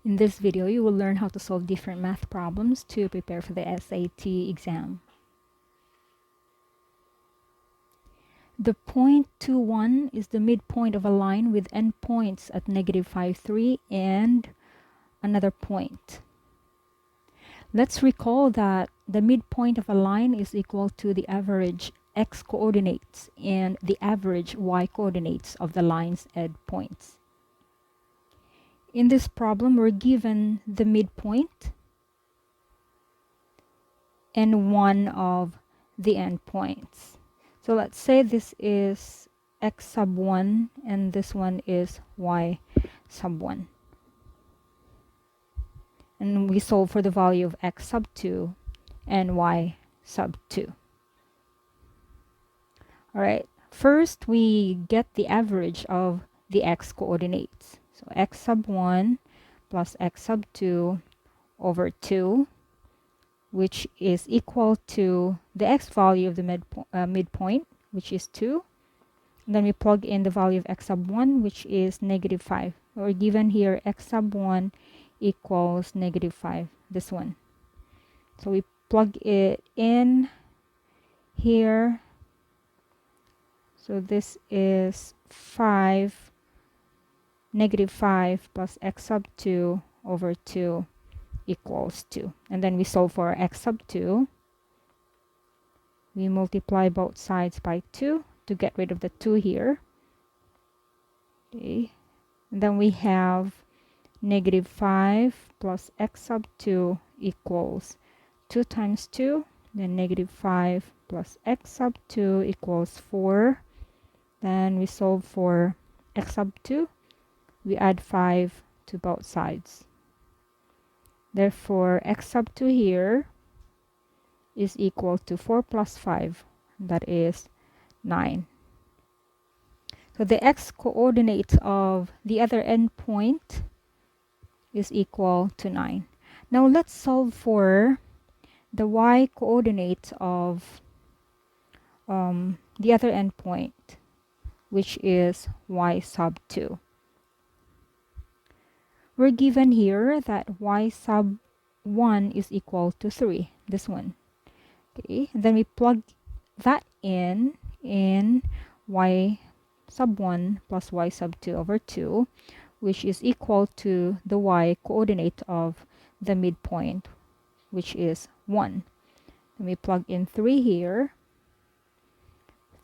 In this video, you will learn how to solve different math problems to prepare for the SAT exam. The point 2, 1 is the midpoint of a line with endpoints at -5, 3 and another point. Let's recall that the midpoint of a line is equal to the average x coordinates and the average y coordinates of the line's endpoints. In this problem, we're given the midpoint and one of the endpoints. So let's say this is x sub 1 and this one is y sub 1. And we solve for the value of x sub 2 and y sub 2. Alright, first we get the average of the x coordinates. So x sub 1 plus x sub 2 over 2, which is equal to the x value of the midpoint, which is 2. And then we plug in the value of x sub 1, which is -5. We're given here x sub 1 equals -5, this one. So we plug it in here. So this is 5, -5 plus x sub 2 over 2 equals 2. And then we solve for x sub 2. We multiply both sides by 2 to get rid of the 2 here. Okay. And then we have -5 plus x sub 2 equals 2 times 2. Then -5 plus x sub 2 equals 4. Then we solve for x sub 2. We add 5 to both sides. Therefore, x sub 2 here is equal to 4 plus 5. That is 9. So the x coordinate of the other endpoint is equal to 9. Now let's solve for the y coordinate of the other endpoint, which is y sub 2. We're given here that y sub 1 is equal to 3, this one. Okay, and then we plug that in y sub 1 plus y sub 2 over 2, which is equal to the y coordinate of the midpoint, which is 1. Then we plug in 3 here.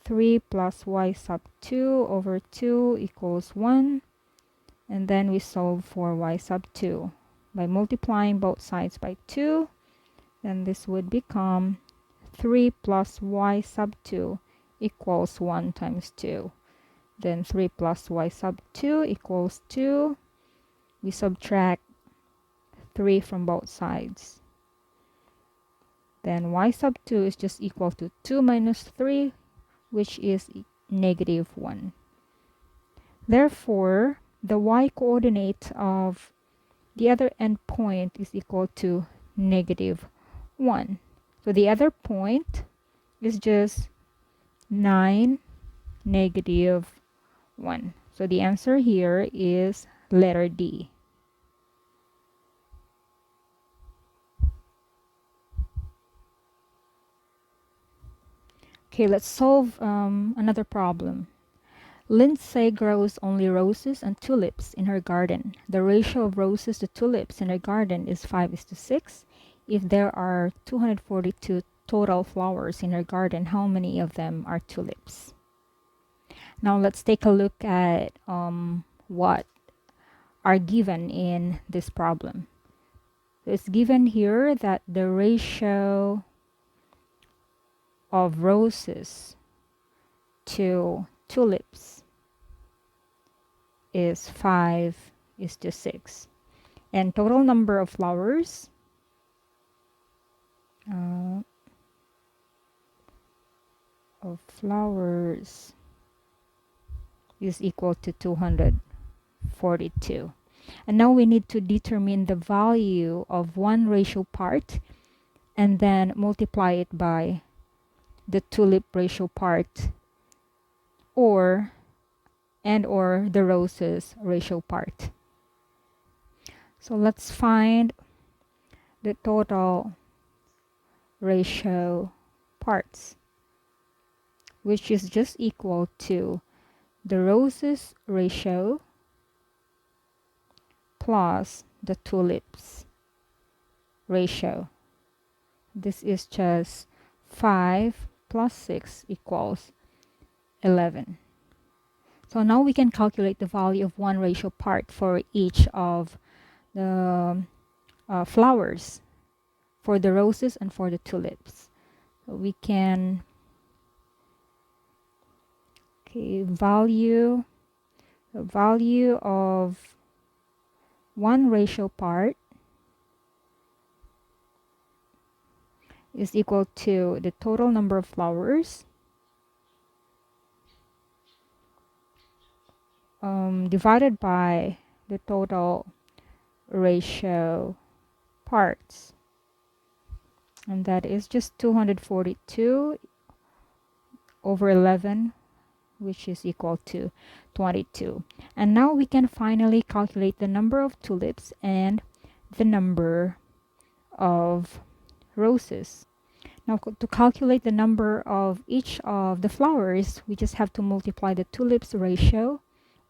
3 plus y sub 2 over 2 equals 1. And then we solve for y sub 2 by multiplying both sides by 2. Then this would become 3 plus y sub 2 equals 1 times 2. Then 3 plus y sub 2 equals 2. We subtract 3 from both sides. Then y sub 2 is just equal to 2 minus 3, which is -1. Therefore, the y coordinate of the other endpoint is equal to -1. So the other point is just 9, -1. So the answer here is letter D. Okay, let's solve another problem. Lindsay grows only roses and tulips in her garden. The ratio of roses to tulips in her garden is 5:6. If there are 242 total flowers in her garden, how many of them are tulips? Now let's take a look at what are given in this problem. So it's given here that the ratio of roses to tulips is 5:6. And total number of flowers is equal to 242. And now we need to determine the value of one ratio part and then multiply it by the tulip ratio part or the roses ratio part. So let's find the total ratio parts, which is just equal to the roses ratio plus the tulips ratio. This is just 5 plus 6 equals 11. So now we can calculate the value of one ratio part for each of the flowers, for the roses and for the tulips. So we can the value of one ratio part is equal to the total number of flowers divided by the total ratio parts, and that is just 242 over 11, which is equal to 22. And now we can finally calculate the number of tulips and the number of roses. Now to calculate the number of each of the flowers, we just have to multiply the tulips ratio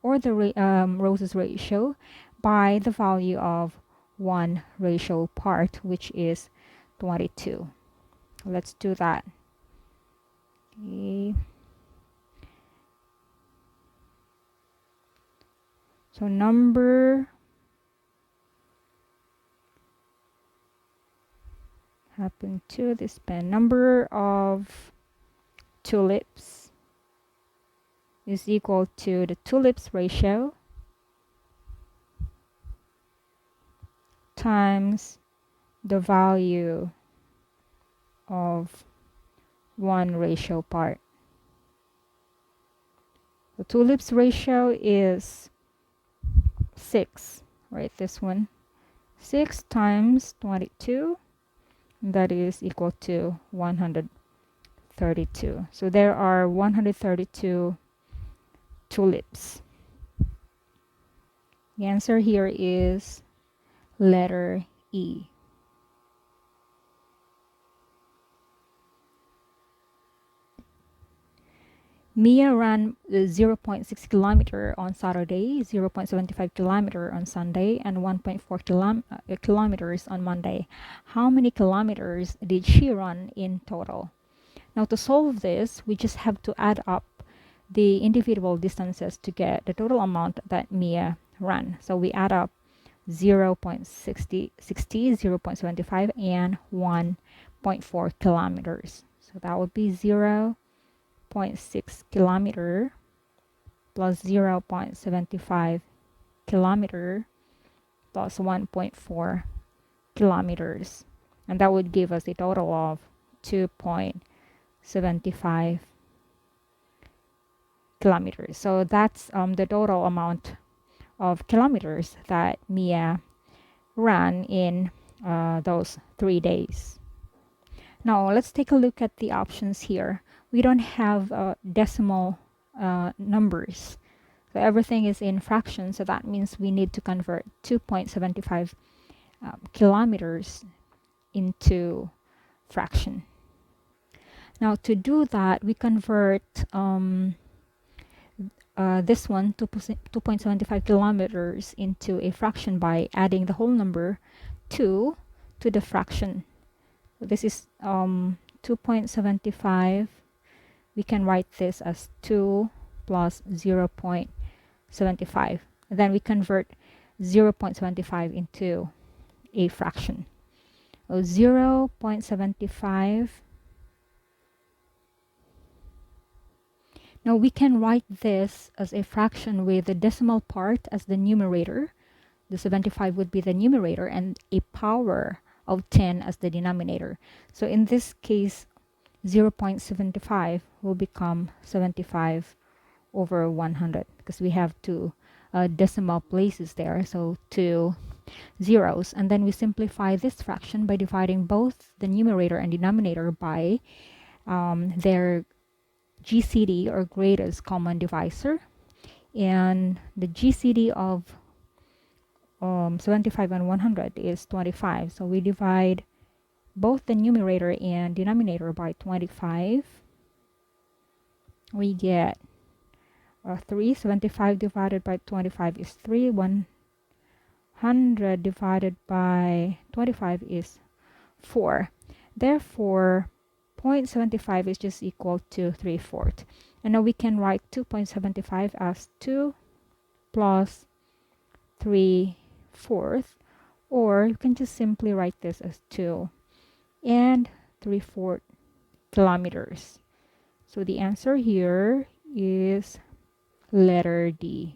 or the roses ratio by the value of one ratio part, which is 22. Let's do that. Okay. So number happened to this pen. Number of tulips is equal to the tulips ratio times the value of one ratio part. The tulips ratio is 6, right? This one. 6 times 22, that is equal to 132. So there are 132 tulips. The answer here is letter E. Mia ran 0.6 kilometer on Saturday, 0.75 kilometer on Sunday, and 1.4 kilometers on Monday. How many kilometers did she run in total? Now to solve this, we just have to add up the individual distances to get the total amount that Mia ran. So we add up 0.60, 0.75, and 1.4 kilometers. So that would be 0.6 kilometer plus 0.75 kilometer plus 1.4 kilometers. And that would give us a total of 2.75 kilometers. So that's the total amount of kilometers that Mia ran in those 3 days. Now let's take a look at the options here. We don't have decimal numbers, so everything is in fractions. So that means we need to convert 2.75 kilometers into fraction. Now to do that, we convert this one, 2.75 kilometers, into a fraction by adding the whole number 2 to the fraction. This is 2.75. We can write this as 2 plus 0.75. Then we convert 0.75 into a fraction. So 0.75. Now we can write this as a fraction with the decimal part as the numerator. The 75 would be the numerator and a power of 10 as the denominator. So in this case, 0.75 will become 75 over 100 because we have two decimal places there, so 2 zeros. And then we simplify this fraction by dividing both the numerator and denominator by their GCD, or greatest common divisor. And the GCD of 75 and 100 is 25. So we divide both the numerator and denominator by 25. We get 3. 75 divided by 25 is 3. 100 divided by 25 is 4. Therefore, 0.75 is just equal to 3/4. And now we can write 2.75 as 2 plus 3/4, or you can just simply write this as 2 and 3/4 kilometers. So the answer here is letter D.